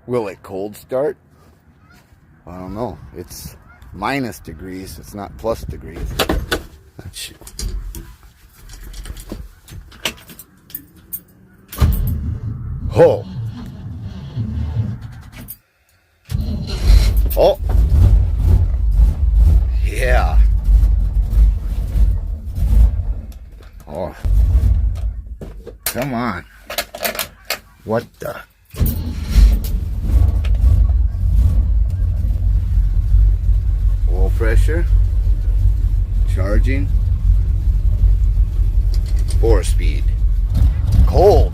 Will it cold start? I don't know. It's minus degrees. It's not plus degrees. Oh. Oh. Yeah. Oh. Come on. What the? Oil pressure. Charging. 4 speed. Cold.